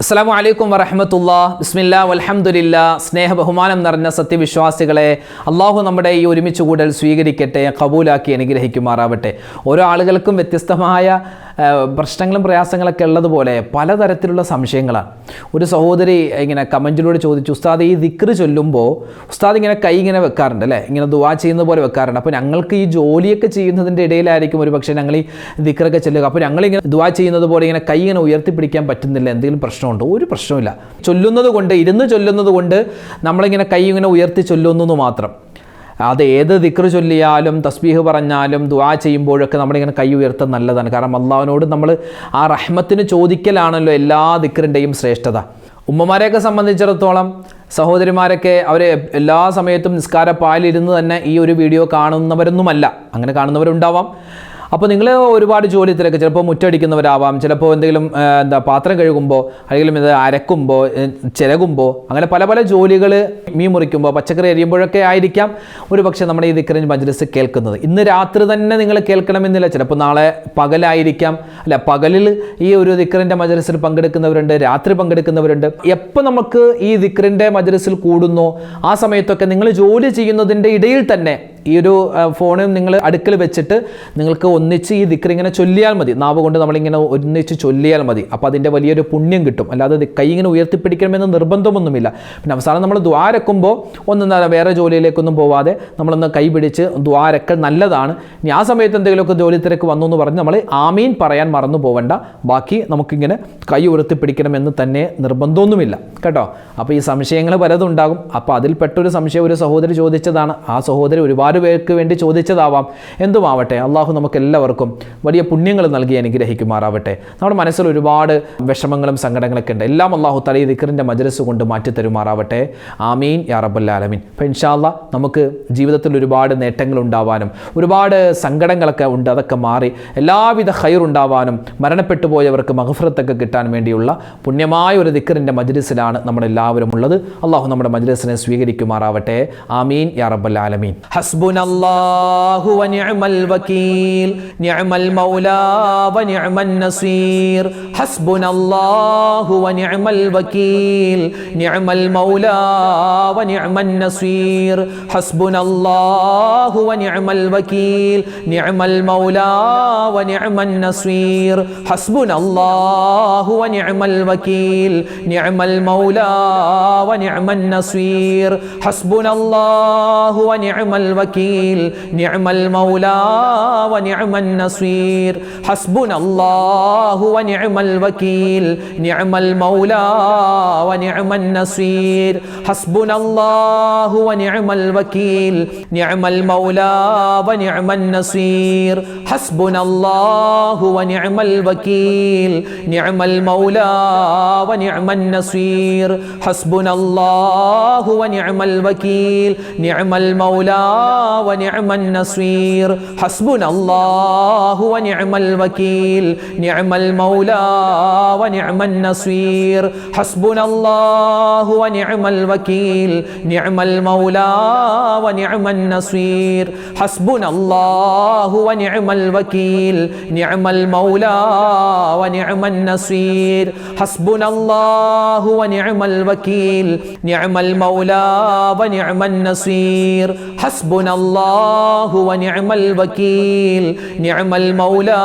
അസ്സലാമു അലൈക്കും വറഹ്മത്തുള്ളാഹി ബിസ്മില്ലാ വൽഹംദുലില്ലാ. സ്നേഹ ബഹുമാനം നിറഞ്ഞ സത്യവിശ്വാസികളെ, അള്ളാഹു നമ്മുടെ ഈ ഒരുമിച്ച് കൂടൽ സ്വീകരിക്കട്ടെ, കബൂലാക്കി അനുഗ്രഹിക്കുമാറാവട്ടെ. ഓരോ ആളുകൾക്കും വ്യത്യസ്തമായ പ്രശ്നങ്ങളും പ്രയാസങ്ങളൊക്കെ ഉള്ളതുപോലെ പലതരത്തിലുള്ള സംശയങ്ങളാണ്. ഒരു സഹോദരി ഇങ്ങനെ കമൻറ്റിലൂടെ ചോദിച്ചു, ഉസ്താദ് ഈ ദിക്ർ ചൊല്ലുമ്പോൾ ഉസ്താദ് ഇങ്ങനെ കൈ ഇങ്ങനെ വെക്കാറുണ്ട് അല്ലേ, ഇങ്ങനെ ദുആ ചെയ്യുന്നത് പോലെ വെക്കാറുണ്ട്. അപ്പോൾ ഞങ്ങൾക്ക് ഈ ജോലിയൊക്കെ ചെയ്യുന്നതിൻ്റെ ഇടയിലായിരിക്കും ഒരു പക്ഷേ ഞങ്ങൾ ഈ ദിക്റൊക്കെ ചൊല്ലുക. അപ്പോൾ ഞങ്ങളിങ്ങനെ ദുആ ചെയ്യുന്നത് പോലെ ഇങ്ങനെ കൈ ഇങ്ങനെ ഉയർത്തിപ്പിടിക്കാൻ പറ്റുന്നില്ല, എന്തെങ്കിലും പ്രശ്നമുണ്ടോ? ഒരു പ്രശ്നമില്ല. ചൊല്ലുന്നത് കൊണ്ട്, ഇരുന്ന് ചൊല്ലുന്നത് കൊണ്ട് നമ്മളിങ്ങനെ കൈ ഇങ്ങനെ ഉയർത്തി ചൊല്ലുന്നു മാത്രം. അത് ഏത് ദിക്ർ ചൊല്ലിയാലും തസ്ബീഹ് പറഞ്ഞാലും ദുആ ചെയ്യുമ്പോഴൊക്കെ നമ്മളിങ്ങനെ കൈ ഉയർത്താൻ നല്ലതാണ്. കാരണം അള്ളാഹുവിനോട് നമ്മൾ ആ റഹ്മത്തിന് ചോദിക്കലാണല്ലോ എല്ലാ ദിക്റിൻ്റെയും ശ്രേഷ്ഠത. ഉമ്മമാരെയൊക്കെ സംബന്ധിച്ചിടത്തോളം, സഹോദരിമാരൊക്കെ അവർ എല്ലാ സമയത്തും നിസ്കാരപ്പാലിരുന്ന് തന്നെ ഈ ഒരു വീഡിയോ കാണുന്നവരൊന്നുമല്ല. അങ്ങനെ കാണുന്നവരുണ്ടാവാം. അപ്പോൾ നിങ്ങൾ ഒരുപാട് ജോലി തിരക്ക്, ചിലപ്പോൾ മുറ്റടിക്കുന്നവരാവാം, ചിലപ്പോൾ എന്തെങ്കിലും പാത്രം കഴുകുമ്പോൾ, അല്ലെങ്കിൽ ഇത് അരക്കുമ്പോൾ, ചിരകുമ്പോൾ, അങ്ങനെ പല പല ജോലികൾ, മീൻ മുറിക്കുമ്പോൾ, പച്ചക്കറി അരിയുമ്പോഴൊക്കെ ആയിരിക്കാം ഒരു പക്ഷേ നമ്മുടെ ഈ ദിക്റിൻ മജ്ലിസ് കേൾക്കുന്നത്. ഇന്ന് രാത്രി തന്നെ നിങ്ങൾ കേൾക്കണമെന്നില്ല, ചിലപ്പോൾ നാളെ പകലായിരിക്കാം. അല്ല, പകലിൽ ഈ ഒരു ദിക്റിൻ്റെ മജ്ലിസിൽ പങ്കെടുക്കുന്നവരുണ്ട്, രാത്രി പങ്കെടുക്കുന്നവരുണ്ട്. എപ്പോൾ നമുക്ക് ഈ ദിക്റിൻ്റെ മജ്ലിസിൽ കൂടുന്നോ ആ സമയത്തൊക്കെ നിങ്ങൾ ജോലി ചെയ്യുന്നതിൻ്റെ ഇടയിൽ തന്നെ ഈ ഒരു ഫോണും നിങ്ങൾ അടുക്കൽ വെച്ചിട്ട് നിങ്ങൾക്ക് ഒന്നിച്ച് ഈ ദിക്ർ ഇങ്ങനെ ചൊല്ലിയാൽ മതി. നാവ് കൊണ്ട് നമ്മളിങ്ങനെ ഒന്നിച്ച് ചൊല്ലിയാൽ മതി. അപ്പോൾ അതിൻ്റെ വലിയൊരു പുണ്യം കിട്ടും. അല്ലാതെ കൈ ഇങ്ങനെ ഉയർത്തിപ്പിടിക്കണമെന്ന് നിർബന്ധമൊന്നുമില്ല. പിന്നെ അവസാനം നമ്മൾ ദ്വാരക്കുമ്പോൾ വേറെ ജോലിയിലേക്കൊന്നും പോവാതെ നമ്മളൊന്ന് കൈ പിടിച്ച് ദ്വാരക്കൽ നല്ലതാണ്. ഇനി ആ സമയത്ത് എന്തെങ്കിലുമൊക്കെ ജോലി തിരക്ക് വന്നു എന്ന് പറഞ്ഞ് നമ്മൾ ആമീൻ പറയാൻ മറന്നു പോവണ്ട. ബാക്കി നമുക്കിങ്ങനെ കൈ ഉയർത്തിപ്പിടിക്കണമെന്ന് തന്നെ നിർബന്ധമൊന്നുമില്ല കേട്ടോ. അപ്പോൾ ഈ സംശയങ്ങൾ പലതും ഉണ്ടാകും. അപ്പോൾ അതിൽപ്പെട്ടൊരു സംശയം ഒരു സഹോദരി ചോദിച്ചതാണ്. ആ സഹോദരി ഒരുപാട് പേർക്ക് വേണ്ടി ചോദിച്ചതാവാം. എന്തുമാവട്ടെ, അള്ളാഹു നമുക്ക് എല്ലാവർക്കും വലിയ പുണ്യങ്ങൾ നൽകി അനുഗ്രഹിക്കുമാറാവട്ടെ. നമ്മുടെ മനസ്സിൽ ഒരുപാട് വിഷമങ്ങളും സങ്കടങ്ങളൊക്കെ ഉണ്ട്. എല്ലാം അള്ളാഹു തആല ഈ ദിക്റിൻ്റെ മജ്ലിസ് കൊണ്ട് മാറ്റി തരുമാറാവട്ടെ. ആമീൻ യാ റബ്ബൽ ആലമീൻ. അപ്പോൾ ഇൻഷാ അല്ലാഹ് നമുക്ക് ജീവിതത്തിൽ ഒരുപാട് നേട്ടങ്ങൾ ഉണ്ടാവാനും ഒരുപാട് സങ്കടങ്ങളൊക്കെ ഉണ്ട്, അതൊക്കെ മാറി എല്ലാവിധ ഖൈറുണ്ടാവാനും മരണപ്പെട്ടു പോയവർക്ക് മഗ്ഫിറത്തൊക്കെ കിട്ടാൻ വേണ്ടിയുള്ള പുണ്യമായ ഒരു ദിക്റിൻ്റെ മജ്ലിസിലാണ് നമ്മളെല്ലാവരും ഉള്ളത്. അള്ളാഹു നമ്മുടെ മജ്ലിസിനെ സ്വീകരിക്കുമാറാവട്ടെ. ആമീൻ യാ റബ്ബൽ ആലമീൻ. ഹസ്ബുനല്ലാഹു വ നിഅമൽ വകീൽ, നിഅമൽ മൗലാ വ നിഅമൻ നസീർ. ഹസ്ബുനല്ലാഹു വ നിഅമൽ വകീൽ, നിഅമൽ മൗലാ വ നിഅമൻ നസീർ. ഹസ്ബുനല്ലാഹു വ നിഅമൽ വകീൽ, നിഅമൽ മൗലാ വ നിഅമൻ നസീർ. ഹസ്ബുനല്ലാഹു വ നിഅമൽ വകീൽ, നിഅമൽ മൗലാ വ നിഅമൻ നസീർ. ഹസ്ബുനല്ലാഹു വ നിഅമൽ വകീൽ, നിഅമൽ മൗലാ വ നിഅമൻ നസീർ. ഹസ്ബുനല്ലാഹു വ നിഅമൽ വകീൽ, നിഅമൽ മൗലാ വ നിഅമൻ നസീർ. ഹസ്ബുനല്ലാഹു വ നിഅമൽ വകീൽ, നിഅമൽ മൗലാ വ നിഅമൻ നസീർ. ഹസ്ബുനല്ലാഹു വ നിഅമൽ വകീൽ, നിഅമൽ മൗലാ വ നിഅമൻ നസീർ. ഹസ്ബുനല്ലാഹു വ നിഅമൽ വകീൽ, നിഅമൽ മൗലാ വ നിഅമൻ നസീർ. ഹസ്ബുനല്ലാഹു വ നിഅമൽ വകീൽ, നിഅമൽ മൗലാ വ നിഅമൻ നസീർ. ഹസ്ബുനല്ലാഹു വ നിഅമൽ വകീൽ, നിഅമൽ മൗലാ വ നിഅമൻ നസീർ. ഹസ്ബുനല്ലാഹു വ നിഅമൽ വകീൽ, നിഅമൽ മൗലാ വ നിഅമൻ നസീർ. ഹസ്ബുനല്ലാഹു വ നിഅമൽ വകീൽ, നിഅമൽ മൗലാ വ നിഅമൻ നസീർ. ഹസ്ബുനല്ലാഹു വ നിഅമൽ വകീൽ, നിഅമൽ മൗലാ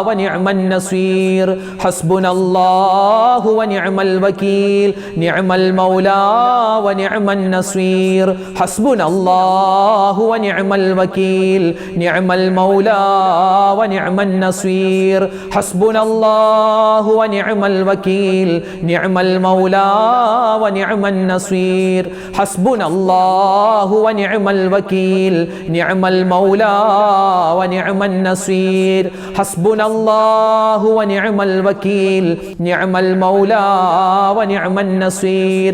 വ നിഅമൻ നസീർ. ഹസ്ബുനല്ലാഹു വ നിഅമൽ വകീൽ, നിഅമൽ മൗലാ വ നിഅമൻ നസീർ. ഹസ്ബുനല്ലാഹു വ നിഅമൽ വകീൽ, നിഅമൽ മൗലാ വ നിഅമൻ നസീർ. ഹസ്ബുനല്ലാഹു വ നിഅമൽ വകീൽ, നിഅമൽ മൗലാ വ നിഅമൻ നസീർ. ഹസ്ബുനല്ലാഹു വ നിഅമൽ വകീൽ, നിഅമൽ മൗലാ വ നിഅമൻ നസീർ. ഹസ്ബുനല്ലാഹു വ നിഅമൽ വകീൽ, നിഅമൽ മൗലാ വ നിഅമൻ നസീർ.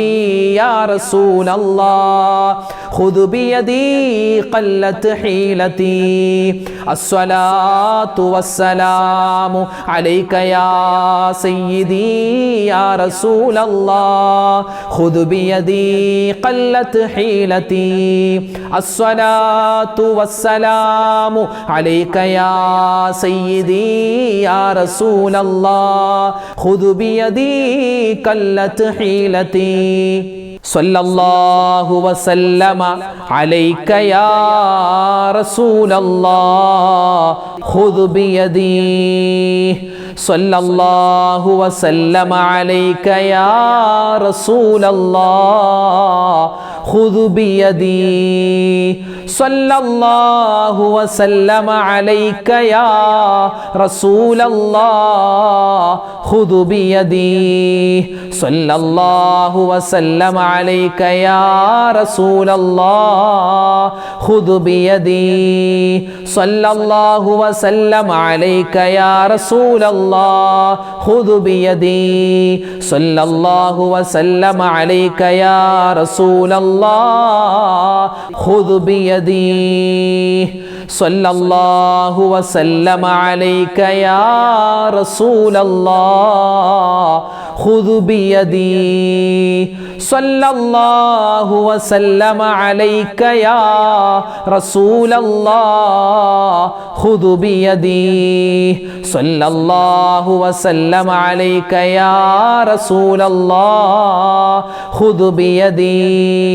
سيدي يا رسول الله خذ بيدي قلت حيلتي الصلاة والسلام عليك يا سيدي يا رسول الله خذ بيدي قلت حيلتي الصلاة والسلام عليك يا سيدي يا رسول الله خذ بيدي قلت حيلتي صلى الله وسلم عليك يا رسول الله خذ بيدي صلى الله وسلم عليك يا رسول الله خذ بيدي صلى الله وسلم عليك يا رسول الله خذ بيدي صلى الله وسلم عليك يا رسول الله خذ بيدي صلى الله وسلم عليك يا رسول الله خذ بيدي صلى الله وسلم عليك يا رسول الله خذ بيدي صلى الله وسلم عليك يا رسول الله خذ بيدي صلى الله وسلم عليك يا رسول الله خذ بيدي صلى الله وسلم عليك يا رسول الله خذ بيدي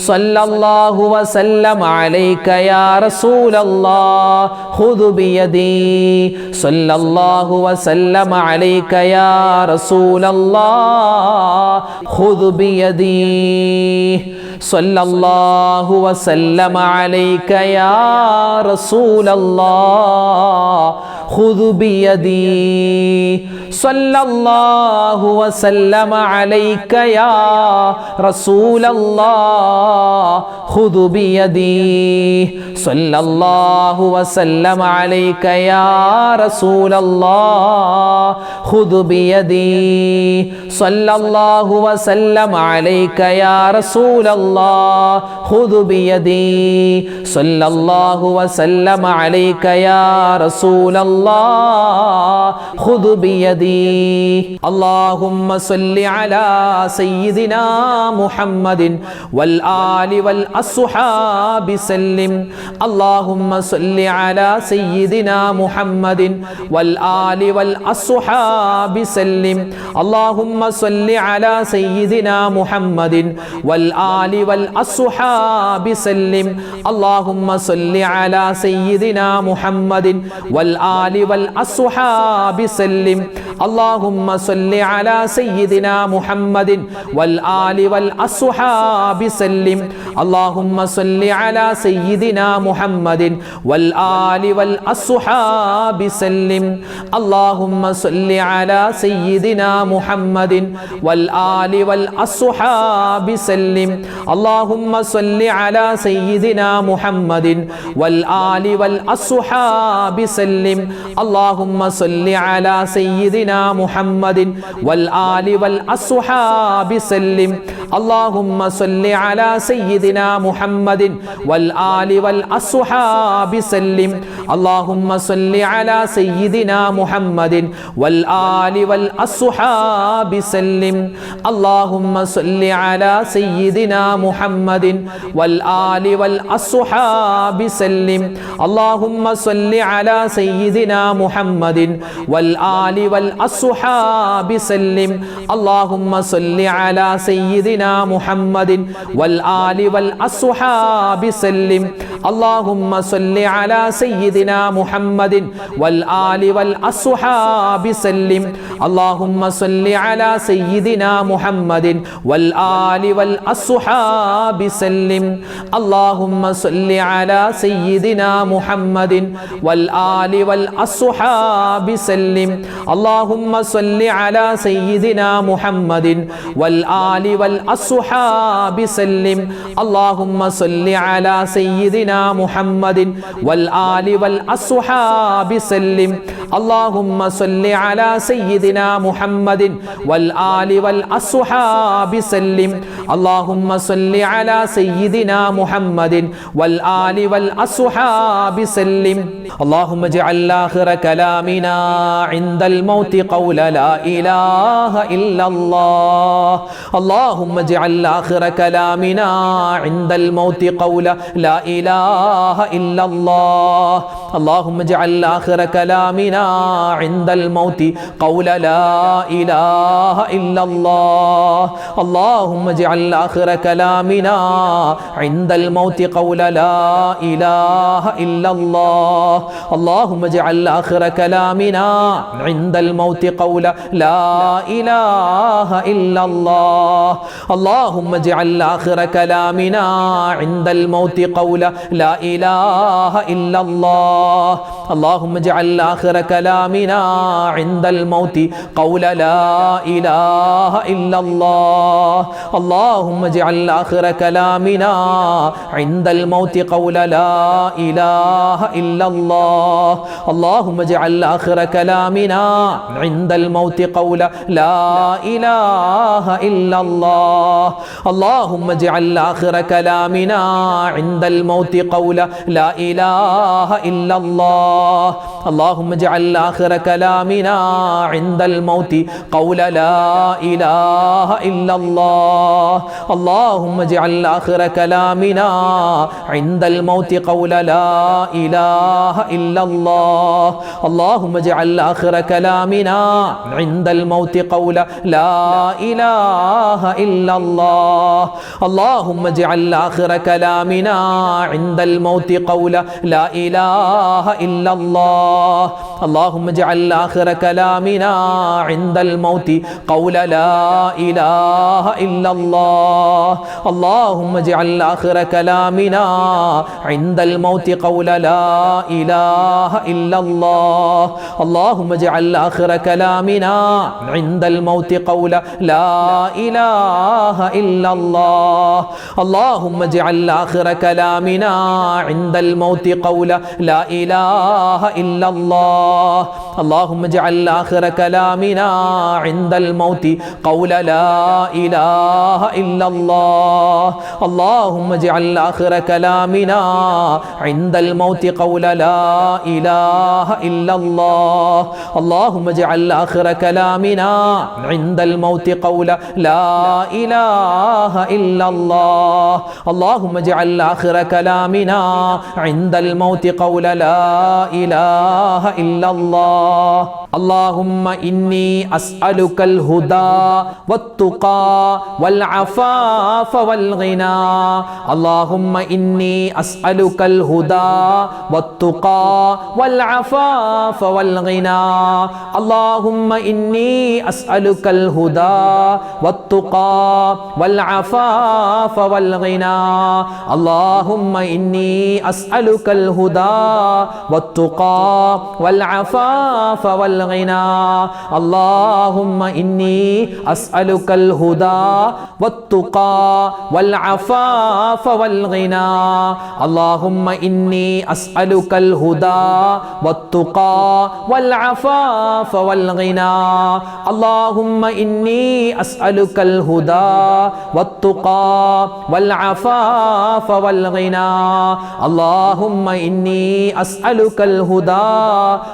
صلى الله وسلم عليك يا رسول الله خذ بيدي صلى الله وسلم عليك يا رسول الله خذ بيدي صلى الله وسلم عليك يا رسول الله خذ بيدي صلى الله وسلم عليك يا رسول الله خذ بيدي صلى الله وسلم عليك يا رسول الله خذ بيدي صلى الله وسلم عليك يا رسول الله خذ بيدي صلى الله وسلم عليك يا رسول الله خذ بيدي اللهم صل على سيدنا محمد والآل والأصحاب سلم اللهم صل على سيدنا محمد والآل والأصحاب سلم اللهم صل على سيدنا محمد والآل والأصحاب سلم اللهم صل على سيدنا محمد والآل والأصحاب سلم اللهم صل على سيدنا محمد والآل والأصحاب سلم اللهم صل على سيدنا محمد والآل والأصحاب سلم اللهم صل على سيدنا محمد والآل والأصحاب سلم اللهم صل على سيدنا محمد والآل والأصحاب سلم اللهم صل على سيدنا محمد والآل والأصحاب سلم اللهم صل على سيدنا محمد والآل والأصحاب سلم اللهم صل على سيدنا محمد والآل والأصحاب سلم اللهم صل على سيدنا محمد والآل والأصحاب سلم اللهم صل على سيدنا محمد والآل والأصحاب سلم اللهم صل على سيدنا محمد والآل والأصحاب سلم اللهم صل على سيدنا محمد والآل والأصحاب سلم اللهم صل على سيدنا محمد والآل والأصحاب سلم اللهم صل على سيدنا محمد والآل والأصحاب سلم اللهم صل على سيدنا محمد والآل والأصحاب سلم اللهم صل على سيدنا سيدنا محمد والآل والأصحاب سلم اللهم صل على سيدنا محمد والآل والأصحاب سلم اللهم صل على سيدنا محمد والآل والأصحاب سلم اللهم اجعل آخر كلامنا عند الموت قول لا إله إلا الله اللهم اجعل آخر كلامنا عند الموت قول لا إله إلا الله اللهم اجعل آخر كلامنا عند الموت قول لا إله إلا الله اللهم اجعل آخر كلامنا عند الموت قول لا إله إلا الله اللهم اجعل آخر كلامنا عند الموت قول لا إله إلا الله اللهم اجعل آخر كلامنا عند الموت قول لا إله إلا الله اللهم اجعل آخر كلامنا عند الموت قول لا إله إلا الله اللهم اجعل آخر كلامنا عند الموت قول لا إله إلا الله اللهم اجعل آخر كلامنا عند الموت قول لا إله إلا الله اللهم اجعل آخر كلامنا عند الموت قول لا إله إلا الله اللهم اجعل آخر كلامنا عند الموت قول لا إله إلا الله اللهم اجعل آخر كلامنا عند الموت قول لا إله إلا الله اللهم اجعل آخر كلامنا عند الموت قول لا إله إلا الله اللهم اجعل آخر كلامنا عند الموت قول لا إله إلا الله اللهم اجعل آخر كلامنا عند الموت قول لا إله إلا الله اللهم اجعل آخر كلامنا عند الموت قول لا إله إلا الله اللهم اجعل آخر كلامنا عند الموت قول لا إله إلا الله اللهم اجعل آخر كلامنا عند الموت قول لا إله إلا الله اللهم اجعل آخر كلامنا عند الموت قول لا إله إلا الله اللهم اجعل آخر كلامنا عند الموت قول لا إله إلا الله اللهم اجعل آخر كلامنا عند الموت قول لا إله إلا الله اللهم اجعل آخر كلامنا عند الموت قول لا إله إلا الله اللهم إني أسألك الهدى والتقى والعفاف والغنى اللهم إني أسألك الهدى والتقى والعفاف والغنى اللهم إني أسألك الهدى والتقى والعفاف والغنى اللهم إني أسألك الهدى والتقى والعفاف والغنى اللهم إني أسألك الهدى والتقى والعفاف والغنى اللهم إني أسألك الهدى والتقى والعفاف والغنى اللهم إني أسألك الهدى والتقى والعفاف والغنى اللهم إني أسألك الهدى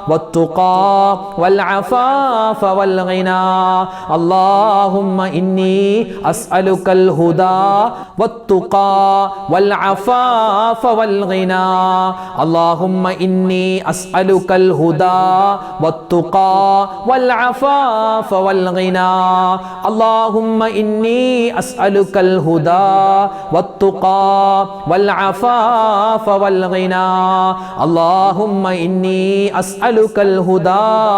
والتقى والعفاف والغنى اللهم إني أسألك الهدى والتقى والعفاف والغنى اللهم إني أسألك الهدى والتقى والعفاف والغنى اللهم إني أسألك الهدى والتقى والعفاف والغنى اللهم إني أسألك الهدى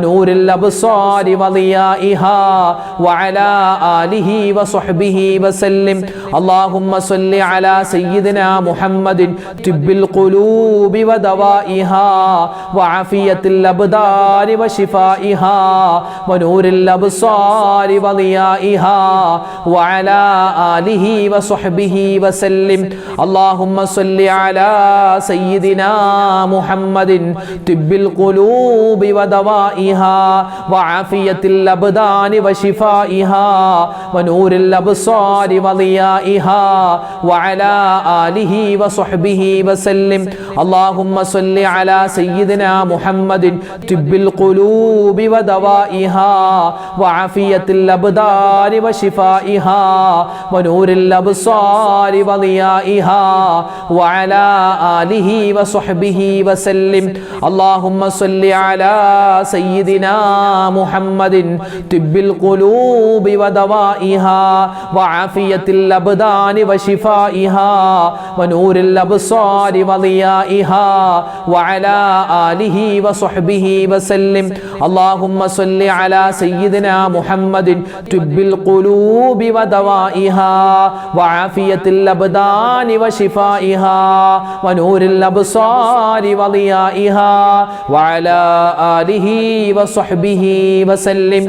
ونور الأبصار وضيائها وعلى آله وصحبه وسلم. اللهم صل على سيدنا محمد طب القلوب ودوائها وعافية الأبدان وشفائها ونور الأبصار وضيائها وعلى آله وصحبه وسلم. اللهم صل على سيدنا محمد طب القلوب ودوائها وعافية الأبدان وشفائها ونور الأبصار وضيائها وعلى آله وصحبه وسلم. اللهم صل على سيدنا محمد طب القلوب ودوائها وعافية الأبدان وشفائها ونور الأبصار وضيائها وعلى آله وصحبه وسلم. اللهم صل على سيدنا محمد طب القلوب ودوائها وعافية الأبدان وشفائها ونور الأبصار وضيائها وعلى آله وصحبه وسلم. اللهم صل على سيدنا محمد طب القلوب ودوائها وعافية الأبدان وشفائها ونور الأبصار وضيائها وعلى آله وصحبه وسلم.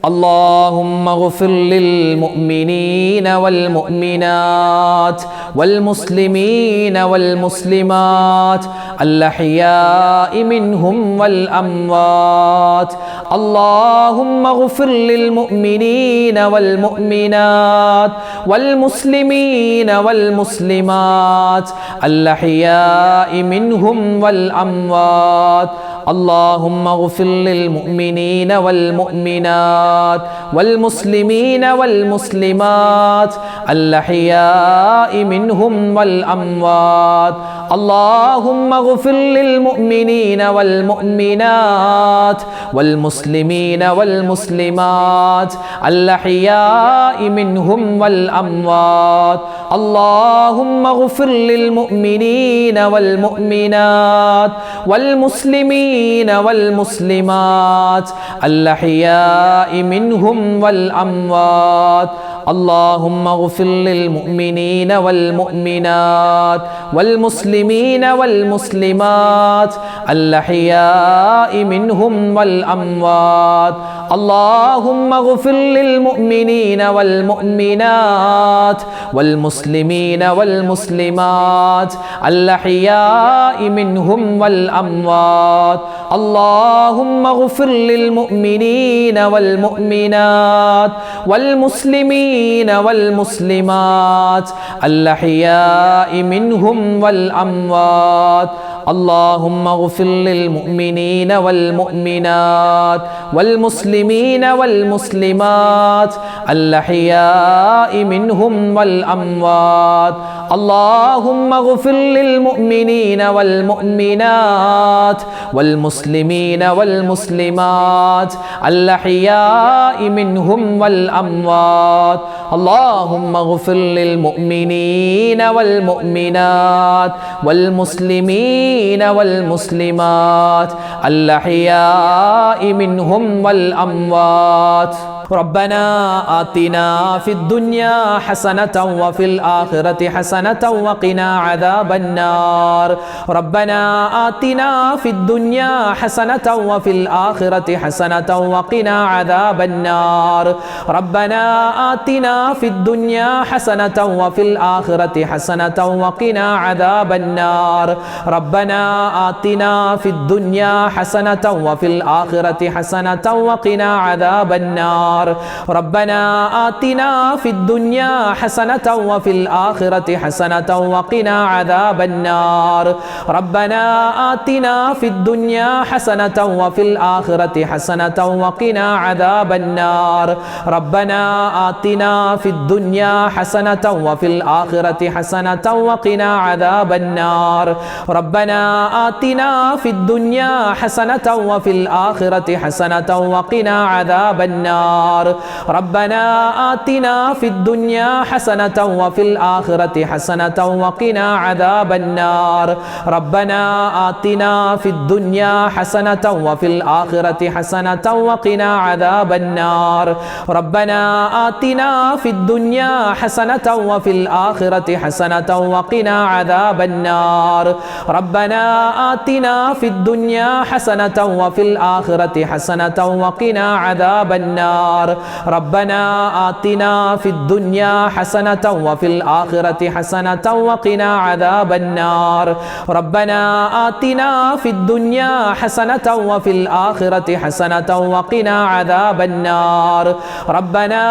اللهم اغفر للمؤمنين والمؤمنات والمسلمين والمسلمات الأحياء منهم والأموات. اللهم اغفر للمؤمنين والمؤمنات والمسلمين والمسلمات الأحياء منهم والأموات. اللهم اغفر للمؤمنين والمؤمنات والمسلمين والمسلمات الأحياء منهم والأموات. اللهم اغفر للمؤمنين والمؤمنات والمسلمين والمسلمات الأحياء منهم والأموات. اللهم اغفر للمؤمنين والمؤمنات والمسلمين والمسلمات الأحياء منهم والأموات. اللهم اغفر للمؤمنين والمؤمنات والمسلمين والمسلمات الأحياء منهم والأموات. اللهم اغفر للمؤمنين والمؤمنات والمسلمين والمسلمات الأحياء منهم والأموات. اللهم اغفر للمؤمنين والمؤمنات والمسلمين والمسلمات الأحياء منهم والأموات. اللهم اغفر للمؤمنين والمؤمنات والمسلمين والمسلمات الأحياء منهم والأموات. اللهم اغفر للمؤمنين والمؤمنات والمسلمين والمسلمات الأحياء منهم والأموات. اللهم اغفر للمؤمنين والمؤمنات والمسلمين والمسلمات الأحياء منهم والأموات. ربنا آتنا في الدنيا حسنة وفي الآخرة حسنة وقنا عذاب النار. ربنا آتنا في الدنيا حسنة وفي الآخرة حسنة وقنا عذاب النار. ربنا آتنا في الدنيا حسنة وفي الآخرة حسنة وقنا عذاب النار. ربنا آتنا في الدنيا حسنة وفي الآخرة حسنة وقنا عذاب النار. ربنا آتنا في الدنيا حسنة وفي الآخرة حسنة وقنا عذاب النار. ربنا آتنا في الدنيا حسنة وفي الآخرة حسنة وقنا عذاب النار. ربنا آتنا في الدنيا حسنة وفي الآخرة حسنة وقنا عذاب النار. ربنا آتنا في الدنيا حسنة وفي الآخرة حسنة وقنا عذاب النار. النار ربنا آتنا في الدنيا حسنة وفي الآخرة حسنة وقنا عذاب النار ربنا آتنا في الدنيا حسنة وفي الآخرة حسنة وقنا عذاب النار ربنا آتنا في الدنيا حسنة وفي الآخرة حسنة وقنا عذاب النار ربنا آتنا في الدنيا حسنة وفي الآخرة حسنة وقنا عذاب النار ربنا آتنا في الدنيا حسنة وفي الآخرة حسنة وقنا عذاب النار ربنا آتنا في الدنيا حسنة وفي الآخرة حسنة وقنا عذاب النار ربنا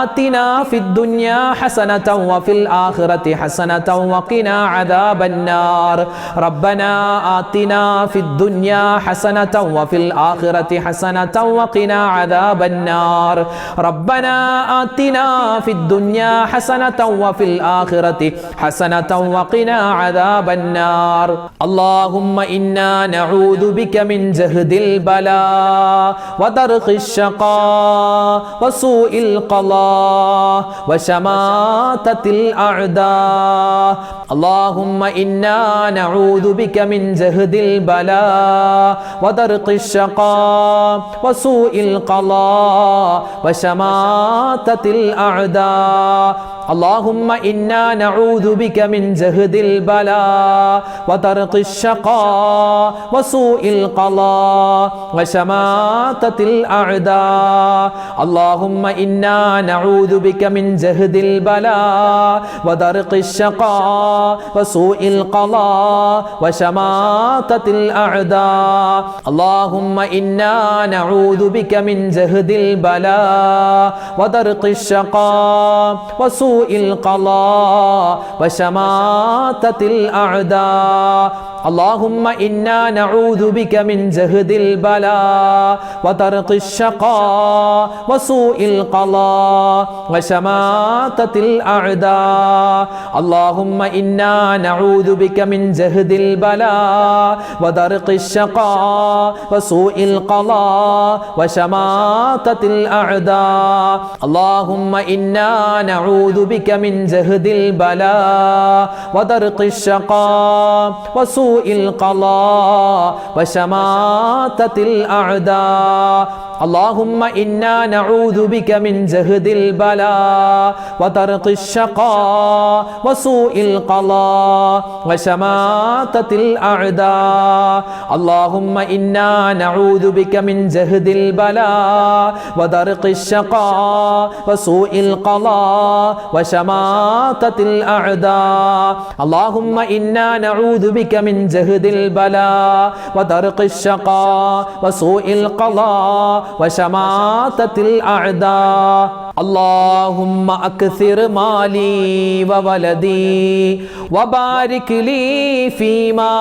آتنا في الدنيا حسنة وفي الآخرة حسنة وقنا عذاب النار ربنا آتنا في الدنيا حسنة وفي الآخرة حسنة وقنا عذاب النار ربنا آتنا في الدنيا حسنة وفي الآخرة حسنة وقنا عذاب النار اللهم إنا نعوذ بك من جهد البلاء ودرك الشقاء وسوء القضاء وشماتة الأعداء اللهم إنا نعوذ بك من جهد البلاء ودرك الشقاء وسوء القضاء وشماتة الأعداء اللهم إنا نعوذ بك من جهد البلاء ودرك الشقاء وسوء القضاء وشماتة الأعداء اللهم إنا نعوذ بك من جهد البلاء ودرك الشقاء وسوء القضاء وشماتة الأعداء اللهم إنا نعوذ بك من جهد البلاء ودرك الشقاء وسوء القضاء وشماتة الأعداء اللهم إنا نعوذ بك من جهد البلاء ودرك الشقاء وسوء القضاء وشماتة الأعداء اللهم إنا نعوذ بك من جهد البلاء ودرك الشقاء وسوء القضاء وشماتة الأعداء اللهم إنا نعوذ بك من جهد البلاء ودرك الشقاء وسوء القضاء وشماتة الأعداء اللهم إنا نعوذ بك من جهد البلاء ودرك الشقاء وسوء القضاء وشماتة الأعداء اللهم إنا نعوذ بك من جهد البلاء ودرك الشقاء وسوء القضاء وشماتة الأعداء اللهم إنا نعوذ بك من جهد البلاء ودرك الشقاء وسوء القضاء وشماتة الأعداء اللهم أكثر مالي وولدي وبارك لي فيما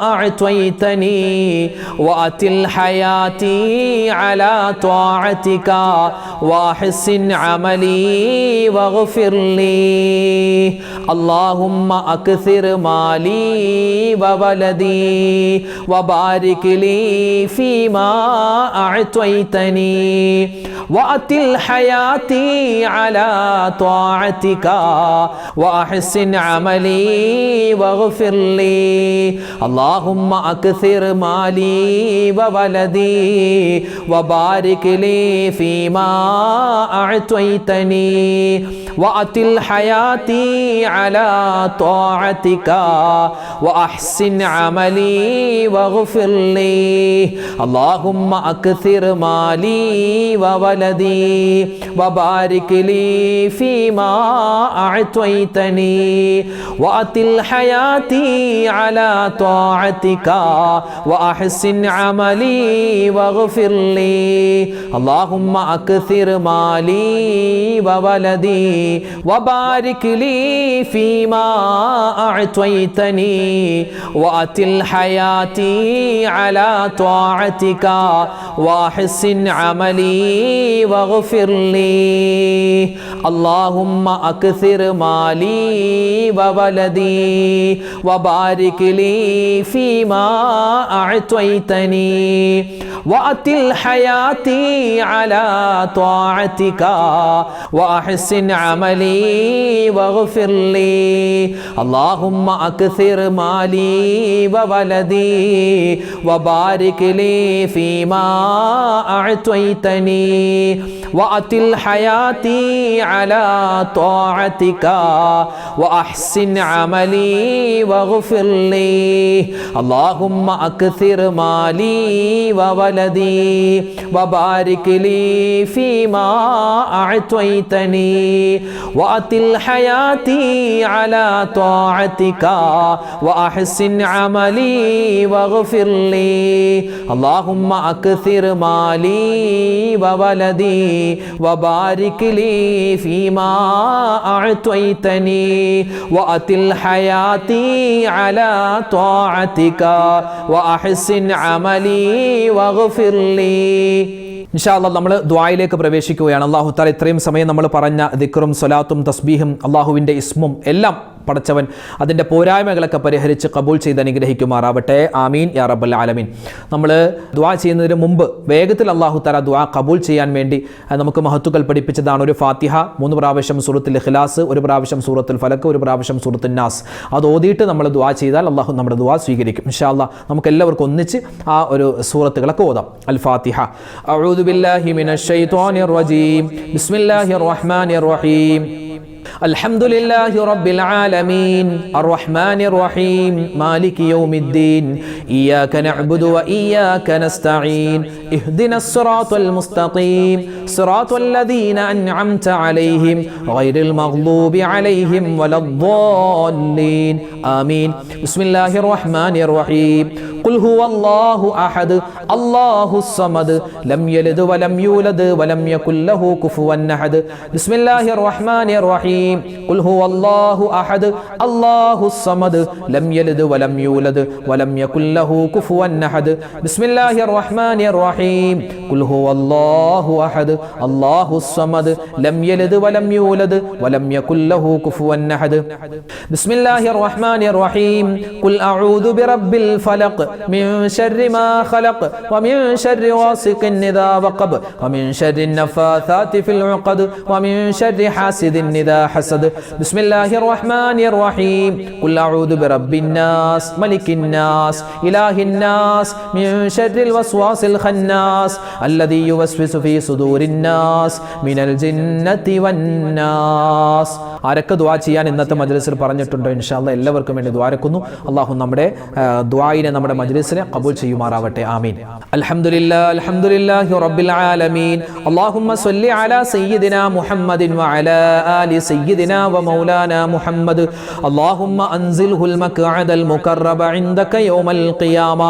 أعطيتني وأتل حياتي على طاعتك وأحسن عملي واغفر لي اللهم أكثر مالي وولدي وبارك لي فيما أعطيتني وأتل حياتي على طاعتك وأحسن عملي واغفر لي اللهم أكثر مالي وولدي وبارك لي فيما أعطيتني وأتل حياتي على طاعتك وأحسن عملي واغفر لي اللهم أكثر مالي وولدي وبارك لي فيما أعطيتني وأتل حياتي على طاعتك وأحسن عملي واغفر لي اللهم أكثر مالي وولدي وبارك لي فيما أعطيتني وأتل حياتي على طاعتك وأحسن عملي واغفر لي اللهم أكثر مالي وولدي وبارك لي فيما أعطيتني وأتل حياتي على على طاعتك وأحسن عملي واغفر لي اللهم أكثر مالي وولدي وبارك لي فيما أعطيتني وأطل حياتي على طاعتك وأحسن عملي واغفر لي اللهم أكثر مالي وولدي وبارك لي فيما أعطيتني وأطل حياتي على طاعتك وأحسن عملي واغفر لي اللهم أكثر مالي وولدي وبارك لي فيما أعطيتني وأطل حياتي على طاعتك وأحسن عملي واغفر لي ഇൻഷാ അല്ലാഹ് നമ്മൾ ദുആയിലേക്ക് പ്രവേശിക്കുകയാണ്. അല്ലാഹു തആല ഇത്രയും സമയം നമ്മൾ പറഞ്ഞ ദിക്റും സ്വലാത്തും തസ്ബീഹും അല്ലാഹുവിൻ്റെ ഇസ്മും എല്ലാം പടച്ചവൻ അതിൻ്റെ പോരായ്മകളൊക്കെ പരിഹരിച്ച് കബൂൽ ചെയ്ത് അനുഗ്രഹിക്കുമാറാവട്ടെ. ആമീൻ യാ റബ്ബൽ ആലമീൻ. നമ്മൾ ദുആ ചെയ്യുന്നതിന് മുമ്പ് വേഗത്തിൽ അല്ലാഹു തആല ദുആ കബൂൽ ചെയ്യാൻ വേണ്ടി നമുക്ക് മഹത്തുക്കൾ പഠിപ്പിച്ചതാണ് ഒരു ഫാത്തിഹ, 3 പ്രാവശ്യം സൂറത്തുൽ ഇഖ്ലാസ്, 1 പ്രാവശ്യം സൂറത്തുൽ ഫലക്ക്, 1 പ്രാവശ്യം സൂറത്തുൻ നാസ്. അത് ഓതിയിട്ട് നമ്മൾ ദുആ ചെയ്താൽ അല്ലാഹു നമ്മുടെ ദുആ സ്വീകരിക്കും ഇൻഷാ അല്ലാഹ്. നമുക്ക് എല്ലാവർക്കും ഒന്നിച്ച് ആ ഒരു സൂറത്തുകളൊക്കെ ഓതാം. അൽ ഫാത്തിഹ. അഊദു ബില്ലാഹി മിനശ് ശൈത്വാനിർ റജീം. ബിസ്മില്ലാഹിർ റഹ്മാനിർ റഹീം. الحمد لله رب العالمين الرحمن الرحيم مالك يوم الدين إياك نعبد وإياك نستعين اهدنا الصراط المستقيم صراط الذين أنعمت عليهم غير المغضوب عليهم ولا الضالين آمين. بسم الله الرحمن الرحيم. قل هو الله أحد الله الصمد لم يلد ولم يولد ولم يكن له كفوا أحد. بسم الله الرحمن الرحيم. قل هو الله أحد الله الصمد لم يلد ولم يولد ولم يكن له كفوا أحد. بسم الله الرحمن الرحيم. قل هو الله أحد الله الصمد لم يلد ولم يولد ولم يكن له كفوا أحد. بسم الله الرحمن الرحيم. قل أعوذ برب الفلق من شر ما خلق ومن شر غاسق إذا وقب ومن شر النفاثات في العقد ومن شر حاسد إذا حسد. بسم الله الرحمن الرحيم. قل أعوذ برب الناس ملك الناس إله الناس من شر الوسواس الخناس الذي يوسوس في صدور الناس من الجنة والناس. ആരൊക്കെ ദുആ ചെയ്യാൻ ഇന്നത്തെ മജ്ലിസിൽ പറഞ്ഞിട്ടുണ്ടോ ഇൻഷാ അല്ലാഹ് എല്ലാവർക്കും വേണ്ടി ദുആരക്കുന്നു. അല്ലാഹു നമ്മുടെ ദുആയിനെ നമ്മുടെ മജ്ലിസിനെ ഖബൂൽ ചെയ്യുമാറാവട്ടെ. ആമീൻ. അൽഹംദുലില്ലാഹി റബ്ബിൽ ആലമീൻ. അല്ലാഹുമ്മ സ്വല്ലി അലാ സയ്യിദിനാ മുഹമ്മദിൻ വഅലാ ആലി സയ്യിദിനാ വമൗലാനാ മുഹമ്മദ്. അല്ലാഹുമ്മ അൻസിൽഹുൽ മഖ്അദൽ മുഖറബ ഇൻദക യൗമൽ ഖിയാമ.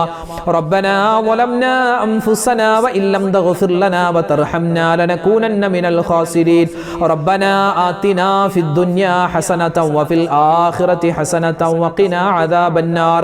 റബ്ബനാ വലംനാ അൻഫുസനാ വഇൻ ലം തഗ്ഫിർ ലനാ വതർഹംനാ ലനകൂനന്ന മിനൽ ഖാസിരീൻ. റബ്ബനാ ആതിനാ ഫിദ് ദുനിയാ ഹസനതൻ വഫിൽ ആഖിറതി ഹസനതൻ വഖിനാ അദാബന്നാർ.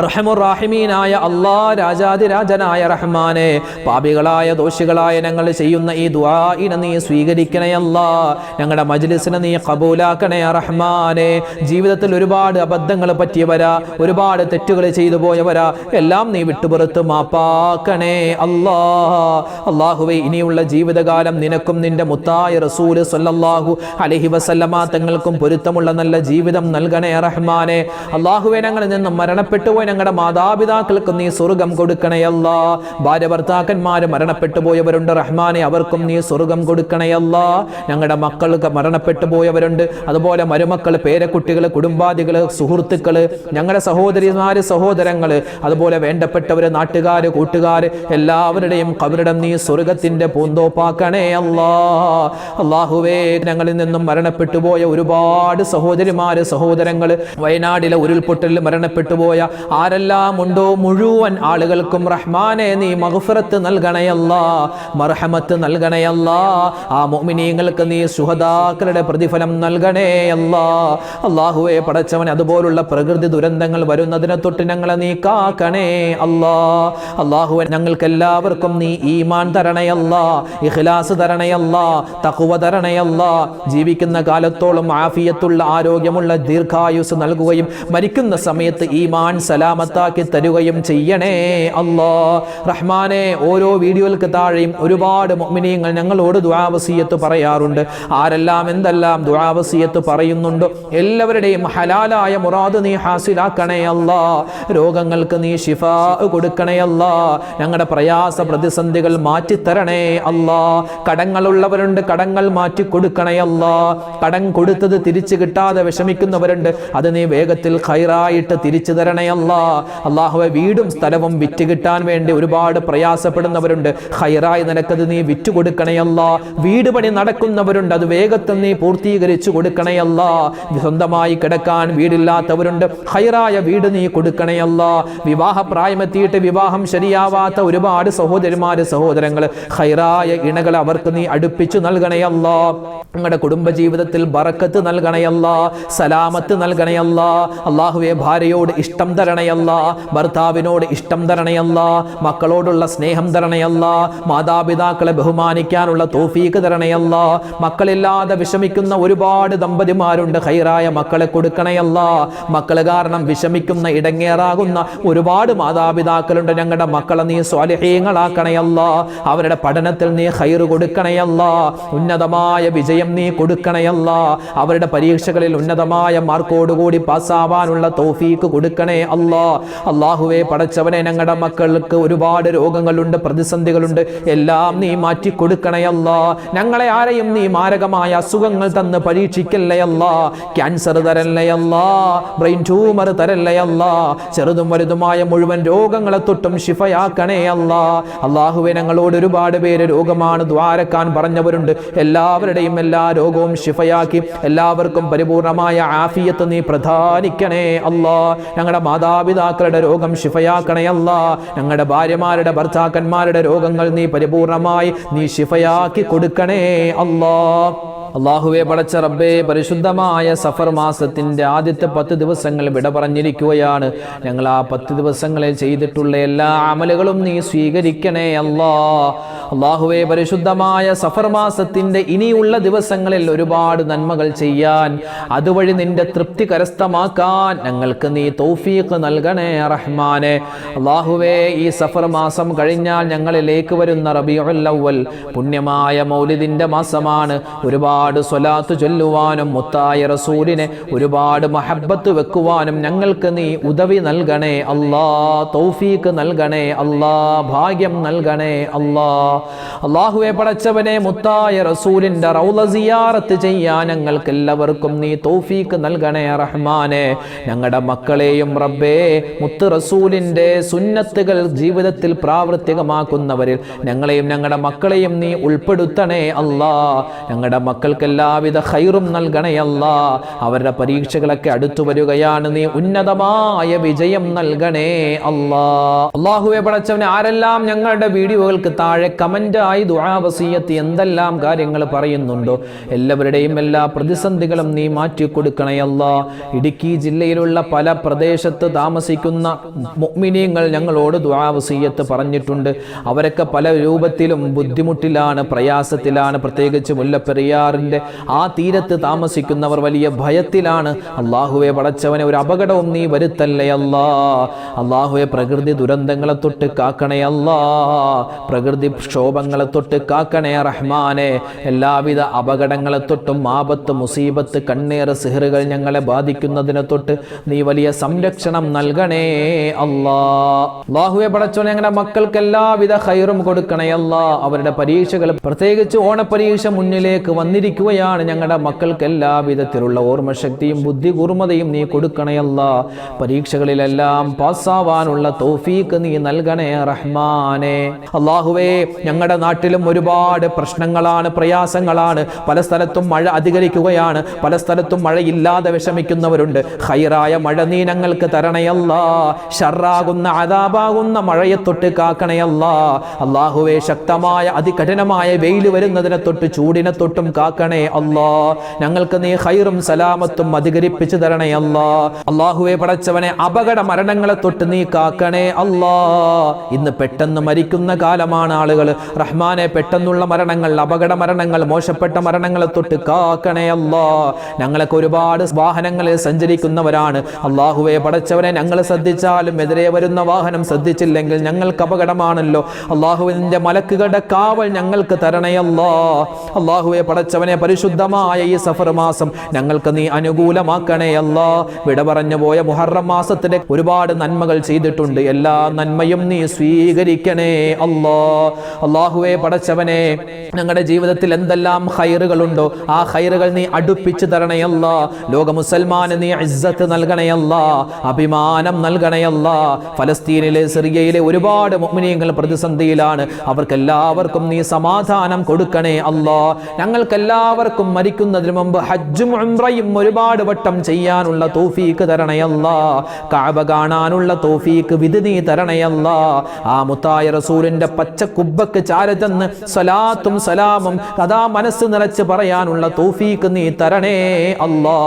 അർഹമുർ റഹീമീനായ അല്ലാഹ്, രാജാതിരാജനായ റഹ്മാനെ, പാപികളായ ദോഷികളായ ഞങ്ങൾ ചെയ്യുന്ന ഈ ദുആഇനെ നീ സ്വീകരിക്കണേ അല്ലാഹ്. ഞങ്ങളുടെ മജ്ലിസിനെ നീ ഖബൂലാക്കണേ റഹ്മാനെ. ജീവിതത്തിൽ ഒരുപാട് അബദ്ധങ്ങൾ പറ്റിയവരാ, ഒരുപാട് തെറ്റുകൾ ചെയ്തു പോയവരാ, എല്ലാം നീ വിട്ടുപുറത്ത് മാപ്പാക്കണേ അല്ലാഹ്. അല്ലാഹുവേ, ഇനിയുള്ള ജീവിതകാലം നിനക്കും നിന്റെ മുത്തായ റസൂൽ സല്ലല്ലാഹു അലൈഹി വസല്ലമ തങ്ങൾക്കും പൊരുത്തമുള്ള നല്ല ജീവിതം നൽകണേ റഹ്മാനെ. അല്ലാഹുവേ, ഞങ്ങളിൽ നിന്നും മരണപ്പെട്ടു പോയ ഞങ്ങളുടെ മാതാപിതാക്കൾക്ക് നീ സ്വർഗം കൊടുക്കണേ അല്ലാഹ്. ഭാര്യ ഭർത്താക്കന്മാര് മരണപ്പെട്ടു പോയവരുണ്ട് റഹ്മാനെ, അവർക്കും നീ സ്വർഗം കൊടുക്കണേ അല്ലാഹ്. ഞങ്ങളുടെ മക്കൾക്ക് മരണപ്പെട്ടു പോയവരുണ്ട്, അതുപോലെ മരുമക്കൾ, പേരക്കുട്ടികൾ, കുടുംബാദികൾ, സുഹൃത്തുക്കള്, ഞങ്ങളുടെ സഹോദരിമാര്, സഹോദരങ്ങള്, അതുപോലെ വേണ്ടപ്പെട്ടവര്, നാട്ടുകാര്, കൂട്ടുകാര്, എല്ലാവരുടെയും ഖബറിടം നീ സ്വർഗത്തിന്റെ പൂന്തോപ്പാക്കണേ അല്ലാഹ്. അല്ലാഹുവേ, ഞങ്ങളിൽ നിന്നും മരണപ്പെട്ടു പോയ ഒരുപാട് സഹോദരിമാര്, സഹോദരങ്ങള്, വയനാടിലെ ഉരുൾപൊട്ടലിൽ മരണപ്പെട്ടു പോയ ആരെല്ലാം ഉണ്ടോ മുഴുവൻ ആളുകൾക്കും റഹ്മാനെ നീ മഗ്ഫിറത്ത് നൽകണയല്ലാ, മർഹമത്ത് നൽകണയല്ലാ. ആ മുഅ്മിനീങ്ങൾക്ക് നീ ശുഹദാക്കളുടെ പ്രതിഫലം നൽകണേയല്ലാ. അല്ലാഹുവേ പടച്ചവൻ, അതുപോലുള്ള പ്രകൃതി ദുരന്തങ്ങൾ വരുന്നതിനെ തൊട്ട് ഞങ്ങളെ നീ കാക്കണേ അല്ലാ. അല്ലാഹുവേ, ഞങ്ങൾക്ക് എല്ലാവർക്കും നീ ഈമാൻ തരണയല്ലാ, ഇഖ്ലാസ് തരണയല്ലാ, തഖ്വ തരണയല്ലാ. ജീവിക്കുന്ന കാലത്തോളം ആഫിയത്തുള്ള ആരോഗ്യമുള്ള ദീർഘായുസ് നൽകുകയും മരിക്കുന്ന സമയത്ത് ഈമാൻ സലാമത്താക്കി തരുകയും തരുകയും ചെയ്യണേ അല്ലാ. റഹ്മാനെ, ഓരോ വീഡിയോകൾക്ക് താഴെയും ഒരുപാട് മുഅ്മിനീങ്ങൾ ഞങ്ങളോട് ദുആ വസിയത്ത് പറയാറുണ്ട്. ആരെല്ലാം എന്തെല്ലാം ദുആ വസിയത്ത് പറയുന്നുണ്ടോ എല്ലാവരുടെയും ഹലാലായ മുറാദ് നീ ഹാസിലാക്കണേ അല്ലാ. രോഗങ്ങൾക്ക് നീ ശിഫാ കൊടുക്കണേ അല്ലാ. ഞങ്ങളുടെ പ്രയാസ പ്രതിസന്ധികൾ മാറ്റിത്തരണേ അല്ലാ. കടങ്ങളുള്ളവരുണ്ട്, കടങ്ങൾ മാറ്റി കൊടുക്കണേ അല്ലാ. കടം കൊടുത്തത് തിരിച്ചു കിട്ടാതെ വിഷമിക്കുന്നവരുണ്ട്, അത് നീ വേഗത്തിൽ ഖൈറായിട്ട് തിരിച്ചു തരണേ അല്ലാ. അല്ലാഹുവേ, വീടും സ്ഥലവും വിറ്റ് കിട്ടാൻ വേണ്ടി ഒരുപാട് പ്രയാസപ്പെടുന്നവരുണ്ട്, ഖൈറായി നിനക്കത് നീ വിറ്റു കൊടുക്കണേ അല്ലാ. വീട് പണി നടക്കുന്നവരുണ്ട്, അത് വേഗത്തിൽ നീ പൂർത്തീകരിച്ചു കൊടുക്കണേ അല്ലാ. സ്വന്തമായി കിടക്കാൻ വീടില്ലാത്തവരുണ്ട്, ഖൈറായ വീട് നീ കൊടുക്കണേ അല്ലാ. വിവാഹ പ്രായമെത്തിയിട്ട് വിവാഹം ശരിയാവാത്ത ഒരുപാട് സഹോദരിമാര് സഹോദരങ്ങൾ, ഖൈറായ ഇണകൾ അവർക്ക് നീ അടുപ്പിച്ചു നൽകണേ അല്ലാ. നിങ്ങളുടെ കുടുംബജീവിതത്തിൽ ബറക്കത്ത് നൽകണേ അല്ലാ, സലാമത്ത് നൽകണേ അല്ലാ. അല്ലാഹുവേ, ഭാര്യയോട് ഇഷ്ടം തരണേ അല്ലാ, ഭർത്താവിനോട് ഇഷ്ടം തരണേ അല്ലാ, മക്കളോടുള്ള സ്നേഹം തരണേ അല്ലാ, മാതാപിതാക്കളെ ബഹുമാനിക്കാനുള്ള തൗഫീഖ് തരണേ അല്ലാ. മക്കളില്ലാതെ വിഷമിക്കുന്ന ഒരുപാട് ദമ്പതിമാരുണ്ട്, ഖൈറായ മക്കളെ കൊടുക്കണേ അല്ലാ. മക്കൾ കാരണം വിഷമിക്കുന്ന ഇടങ്ങേറാകുന്ന ഒരുപാട് മാതാപിതാക്കളുണ്ട്. ഞങ്ങളുടെ മക്കളെ നീ സ്വാലിഹീങ്ങളാക്കണേ അല്ലാ. അവരുടെ പഠനത്തിൽ നീ ഖൈർ കൊടുക്കണേ അല്ലാ. ഉന്നതമായ വിജയം നീ കൊടുക്കണേ അല്ലാ. അവരുടെ പരീക്ഷകളിൽ ഉന്നതമായ മാർക്കോടുകൂടി പാസ്സാവാനുള്ള തൗഫീഖ് കൊടുക്കണേ അല്ലാ. അല്ലാഹുവേ, പടച്ചവനെ, ഞങ്ങളുടെ മക്കൾക്ക് ഒരുപാട് രോഗങ്ങളുണ്ട്, പ്രതിസന്ധികളുണ്ട്, എല്ലാം നീ മാറ്റി കൊടുക്കണേ അല്ലാ. ഞങ്ങളെ ആരെയും നീ മാരകമായ അസുഖങ്ങൾ തന്ന് പരീക്ഷിക്കല്ലേ അല്ലാ. ക്യാൻസർ തരല്ലേ അല്ലാ, ബ്രെയിൻ ട്യൂമർ തരല്ലേ അല്ലാ. ചെറുതും വലുതുമായ മുഴുവൻ രോഗങ്ങളെ തൊട്ടും ശിഫയാക്കണേ അല്ലാ. അല്ലാഹുവേ, ഞങ്ങളോട് ഒരുപാട് പേര് രോഗമാണ് ദ്വാരക്കാൻ പറഞ്ഞവരുണ്ട്. എല്ലാവരുടെയും എല്ലാ രോഗവും ശിഫയാക്കി എല്ലാവർക്കും പരിപൂർണമായ ആഫിയത്ത് നീ പ്രദാനിക്കണേ അല്ലാ. ഞങ്ങളുടെ മാതാപിതാക്കളുടെ രോഗം ശിഫയാക്കണേ അല്ലാ. ഞങ്ങളുടെ ഭാര്യമാരുടെ ഭർത്താക്കന്മാരുടെ രോഗങ്ങൾ നീ പരിപൂർണമായി നീ ശിഫയാക്കി കൊടുക്കണേ അല്ലാ. അല്ലാഹുവേ, പടച്ച റബ്ബേ, പരിശുദ്ധമായ സഫർ മാസത്തിന്റെ ആദ്യത്തെ 10 ദിവസങ്ങൾ വിട പറഞ്ഞിരിക്കുകയാണ്. ഞങ്ങൾ ആ 10 ദിവസങ്ങളിൽ ചെയ്തിട്ടുള്ള എല്ലാ അമലുകളും നീ സ്വീകരിക്കണേ അല്ലാ. അല്ലാഹുവേ, പരിശുദ്ധമായ സഫർ മാസത്തിന്റെ ഇനിയുള്ള ദിവസങ്ങളിൽ ഒരുപാട് നന്മകൾ ചെയ്യാൻ, അതുവഴി നിന്റെ തൃപ്തി കരസ്ഥമാക്കാൻ ഞങ്ങൾക്ക് നീ തൗഫീഖ് നൽകണേ റഹ്മാനെ. അല്ലാഹുവേ, ഈ സഫർ മാസം കഴിഞ്ഞാൽ ഞങ്ങളിലേക്ക് വരുന്ന റബീഉൽ അവ്വൽ പുണ്യമായ മൗലിദിന്റെ മാസമാണ്. ഒരുപാട് സ്വലാത്ത് ചൊല്ലുവാനും മുത്തായ റസൂലിനെ ഒരുപാട് മഹബ്ബത്ത് വെക്കുവാനും ഞങ്ങൾക്ക് നീ ഉദവി നൽകണേ അല്ലാ. തൗഫീഖ് നൽകണേ അല്ലാ. ഭാഗ്യം നൽകണേ അല്ലാ. അല്ലാഹുവേ, പടച്ചവനെ, മുത്തായ റസൂലിന്റെ റൗള സിയാറത്ത് ചെയ്യാൻ ഞങ്ങൾക്ക് എല്ലാവർക്കും നീ തൗഫീഖ് നൽകണേ റഹ്മാനെ. ഞങ്ങളുടെ മക്കളെയും റബ്ബേ, മുത്ത് റസൂലിന്റെ സുന്നത്തുകൾ ജീവിതത്തിൽ പ്രാവർത്തികമാക്കുന്നവരിൽ ഞങ്ങളെയും ഞങ്ങളുടെ മക്കളെയും നീ ഉൾപ്പെടുത്തണേ അല്ലാ. ഞങ്ങളുടെ മക്കൾക്ക് എല്ലാവിധ ഖൈറും നൽകണേ അല്ലാ. അവരുടെ പരീക്ഷകളൊക്കെ അടുത്തു വരികയാണ്, നീ ഉന്നതമായ വിജയം നൽകണേ അല്ലാ. അല്ലാഹുവേ, പടച്ചവനെ, ആരെല്ലാം ഞങ്ങളുടെ വീഡിയോകൾക്ക് താഴെ കമന്റായി ദുആ വസിയത്ത് എന്തെല്ലാം കാര്യങ്ങൾ പറയുന്നുണ്ടോ എല്ലാവരുടെയും എല്ലാ പ്രതിസന്ധികളും നീ മാറ്റി കൊടുക്കണേ അല്ലാ. ഇടുക്കി ജില്ലയിലുള്ള പല പ്രദേശത്ത് താമസിക്കുന്ന മുഅ്മിനീങ്ങൾ ഞങ്ങളോട് ദുആ വസിയത്ത് പറഞ്ഞിട്ടുണ്ട്. അവരൊക്കെ പല രൂപത്തിലും ബുദ്ധിമുട്ടിലാണ്, പ്രയാസത്തിലാണ്. പ്രത്യേകിച്ച് മുല്ലപ്പെരിയാറിന്റെ ആ തീരത്ത് താമസിക്കുന്നവർ വലിയ ഭയത്തിലാണ്. അല്ലാഹുവേ, പടച്ചവനെ, ഒരു അപകടവും നീ വരുത്തല്ലേ അല്ലാ. അല്ലാഹുവേ, പ്രകൃതി ദുരന്തങ്ങളെ തൊട്ട് കാക്കണേ അല്ലാ. പ്രകൃതി ക്ഷോഭങ്ങളെ തൊട്ട് കാക്കണേ റഹ്മാനെ. എല്ലാവിധ അപകടങ്ങളെ തൊട്ടും ആപത്ത്, മുസീബത്ത്, കണ്ണീർ, സിഹറുകൾ ഞങ്ങളെ ബാധിക്കുന്നതിനെ തൊട്ട് നീ വലിയ സംരക്ഷണം നൽകണേ അല്ലാ. അല്ലാഹുവേ, പടച്ചവനെ, ഞങ്ങളുടെ മക്കൾക്ക് എല്ലാവിധ ഖൈറും കൊടുക്കണേ അല്ലാ. അവരുടെ പരീക്ഷകൾ, പ്രത്യേകിച്ച് ഓണപരീക്ഷ മുന്നിലേക്ക് വന്നിരിക്കുകയാണ്. ഞങ്ങളുടെ മക്കൾക്ക് എല്ലാവിധത്തിലുള്ള ഓർമ്മശക്തിയും ബുദ്ധി കൂർമ്മതയും നീ കൊടുക്കണേ അല്ലാ. പരീക്ഷകളിലെല്ലാം പാസ്സാവാനുള്ള തൗഫീഖ് നീ നൽകണേ റഹ്മാനെ. അല്ലാഹുവേ, ഞങ്ങളുടെ നാട്ടിലും ഒരുപാട് പ്രശ്നങ്ങളാണ്, പ്രയാസങ്ങളാണ്. പല സ്ഥലത്തും മഴ അധികരിക്കുകയാണ്, പല സ്ഥലത്തും മഴയില്ലാതെ വിഷമിക്കുന്നവരുണ്ട്. ഖൈറായ മഴ നീ ഞങ്ങൾക്ക് തരണയല്ലാ. ഷർറാകുന്ന അദാബാകുന്ന മഴയെ തൊട്ട് കാക്കണയല്ലാ. അല്ലാഹുവേ, ശക്തമായ അതികഠിനമായ വെയിൽ വരുന്നതിനെ തൊട്ട് ചൂടിനെ തൊട്ടും കാക്കണേ അല്ലാ. ഞങ്ങൾക്ക് നീ ഖൈറും സലാമത്തും അധികരിപ്പിച്ചു തരണേ അല്ലാ. അല്ലാഹുവേ, പടച്ചവനെ, അപകട മരണങ്ങളെ തൊട്ട് നീ കാക്കണേ അല്ലാ. ഇന്ന് പെട്ടെന്ന് മരിക്കുന്ന കാലമാണ് ആളുകൾ. റഹ്മാനെ പെട്ടെന്നുള്ള മരണങ്ങൾ, അപകട മരണങ്ങൾ, മോശപ്പെട്ട മരണങ്ങളെ തൊട്ട് കാക്കണേ അല്ലാ. ഞങ്ങളൊക്കെ ഒരുപാട് വാഹനങ്ങളിൽ സഞ്ചരിക്കുന്നവരാണ് അള്ളാഹുവെ. പടച്ചവനെ, ഞങ്ങൾ ശ്രദ്ധിച്ചാലും എതിരെ വരുന്ന വാഹനം ശ്രദ്ധിച്ചില്ലെങ്കിൽ ഞങ്ങൾക്ക് അപകടമാണല്ലോ. അള്ളാഹുവിന്റെ മലക്കുകളുടെ കാവൽ ഞങ്ങൾക്ക് തരണേ അല്ലാ. അള്ളാഹുവെ പടച്ചവനെ, പരിശുദ്ധമായ ഈ സഫർ മാസം ഞങ്ങൾക്ക് നീ അനുകൂലമാക്കണേ അല്ലാ. വിട പറഞ്ഞു പോയ മുഹറം മാസത്തിന്റെ ഒരുപാട് നന്മകൾ ചെയ്തിട്ടുണ്ട്, എല്ലാ നന്മയും നീ സ്വീകരിക്കണേ അല്ലാ. അള്ളാഹുവെ പടച്ചവനെ, ഞങ്ങളുടെ ജീവിതത്തിൽ എന്തെല്ലാം ഖൈറുകളുണ്ടോ ആ ഖൈറുകൾ നീ അടുപ്പിച്ചു തരണേ അല്ലാ. ലോക മുസൽമാന് നീ ഇസ്സത്ത് നൽകണേ അല്ലാ, അഭിമാനം നൽകണേ അല്ലാ. ഫലസ്തീനിലെ, സിറിയയിലെ ഒരുപാട് മുഅ്മിനീങ്ങൾ പ്രതിസന്ധിയിലാണ്. അവർക്കെല്ലാവർക്കും നീ സമാധാനം കൊടുക്കണേ അല്ലാ. ഞങ്ങൾക്കെല്ലാവർക്കും മരിക്കുന്നതിന് മുമ്പ് ഹജ്ജും ഉംറയും ഒരുപാട് വട്ടം ചെയ്യാനുള്ള തൗഫീക്ക് തരണേ അല്ലാ. കഅബ കാണാനുള്ള തൗഫീക്ക് വിധി നീ തരണേ അല്ലാ. ആ മുത്തായ റസൂലിന്റെ പച്ച കുബ്ബക്ക് ചാരചെന്ന് സ്വലാത്തും സലാമും അതാ മനസ്സ് നിറച്ച് പറയാനുള്ള തൗഫീക്ക് നീ തരണേ അല്ലാ.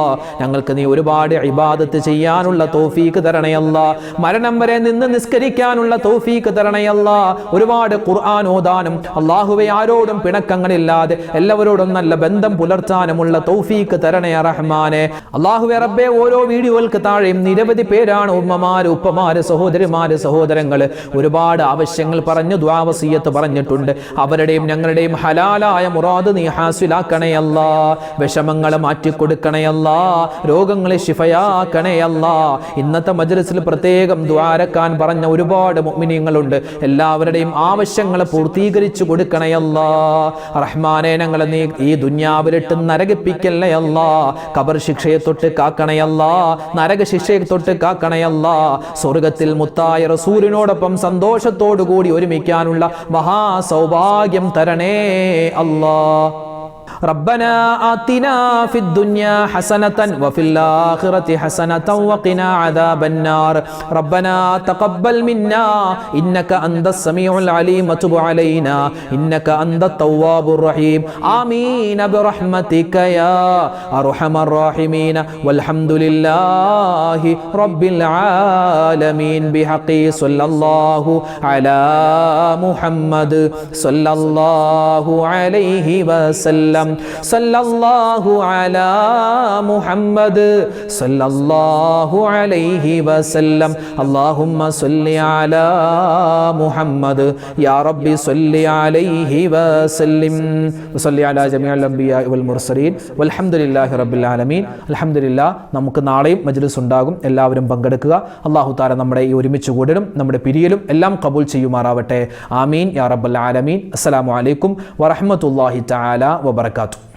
ഞങ്ങൾക്ക് നീ ഒരുപാട് ഇബാദത്ത് ചെയ്യാനുള്ള തൗഫീക്ക് തരണേ അല്ലാ. മരണം വരെ നിന്ന് നിസ്കരിക്കാനുള്ള തൗഫീക്ക് തരണേ അല്ലാ. ഒരുപാട് ഖുർആൻ ഓതാനും അല്ലാഹുവേ ആരോടും പിണക്കങ്ങളില്ലാതെ എല്ലാവരോടും നല്ല ബന്ധം പുലർത്താനുമുള്ള തൗഫീക്ക് തരണേ റഹ്മാനെ. അല്ലാഹുവേ റബ്ബേ, ഓരോ വീഡിയോകൾക്ക് താഴെയും നിരവധി പേരാണ് ഉമ്മമാര്, ഉപ്പമാര്, സഹോദരിമാര്, സഹോദരങ്ങള് ഒരുപാട് ആവശ്യങ്ങൾ പറഞ്ഞു ദുആ വസിയത്ത് പറഞ്ഞിട്ടുണ്ട്. അവരുടെയും ഞങ്ങളുടെയും ഹലാലായ മുറാദ് നീ ഹാസിലാക്കണേ അല്ലാ. വിഷമങ്ങൾ മാറ്റിക്കൊടുക്കണേ അല്ലാ. രോഗങ്ങളെ ശിഫയാക്കണേ അല്ലാ. ഇന്നത്തെ മജ്‌ലിസിൽ പ്രത്യേകം ദുആരക്കാൻ പറഞ്ഞ ഒരുപാട് മുഅ്മിനീങ്ങളുണ്ട്. എല്ലാവരുടെയും ആവശ്യങ്ങൾ പൂർത്തീകരിച്ചു കൊടുക്കണേ അല്ലാ. റഹ്മാനെ, ഞങ്ങളെ നീ ഈ ദുനിയാവിലിട്ട് നരകിപ്പിക്കല്ലേ അല്ലാ. ഖബർ ശിക്ഷയെ തൊട്ട് കാക്കണേ അല്ലാ. നരക ശിക്ഷയെ തൊട്ട് കാക്കണേ അല്ലാ. സ്വർഗ്ഗത്തിൽ മുത്തായ റസൂലിനോടൊപ്പം സന്തോഷത്തോടു കൂടി ഒരുമിക്കാനുള്ള മഹാസൗഭാഗ്യം തരണേ അല്ലാ. ربنا آتنا في الدنيا حسنة وفي الآخرة حسنة وقنا عذاب النار. ربنا تقبل منا إنك أنت السميع العليم وتب علينا إنك أنت التواب الرحيم. آمين برحمتك يا أرحم الراحمين. والحمد لله رب العالمين. بحق صلى الله على محمد صلى الله عليه وسلم. സല്ലല്ലാഹു അലാ മുഹമ്മദ് സല്ലല്ലാഹു അലൈഹി വസല്ലം. അല്ലാഹുമ്മ സ്വല്ലി അലാ മുഹമ്മദ് യാ റബ്ബി സ്വല്ലി അലൈഹി വസല്ലിം. വസല്ലി അലാ ജമീഅൽ അംബിയാ വൽ മുർസലീൻ വൽഹംദുലില്ലാഹി റബ്ബിൽ ആലമീൻ. അൽഹംദുലില്ലാഹ്. നമുക്ക് നാളെയും മജ്‌ലിസ് ഉണ്ടാകും, എല്ലാവരും പങ്കെടുക്കുക. അല്ലാഹു തആല നമ്മുടെ ഈ ഒരുമിച്ച് കൂടലും നമ്മുടെ പിരിയലും എല്ലാം കബൂൽ ചെയ്യുമാറാവട്ടെ. ആമീൻ യാ റബ്ബൽ ആലമീൻ. അസ്സലാമു അലൈക്കും വറഹ്മത്തുള്ളാഹി തആല വബറകാതുഹു.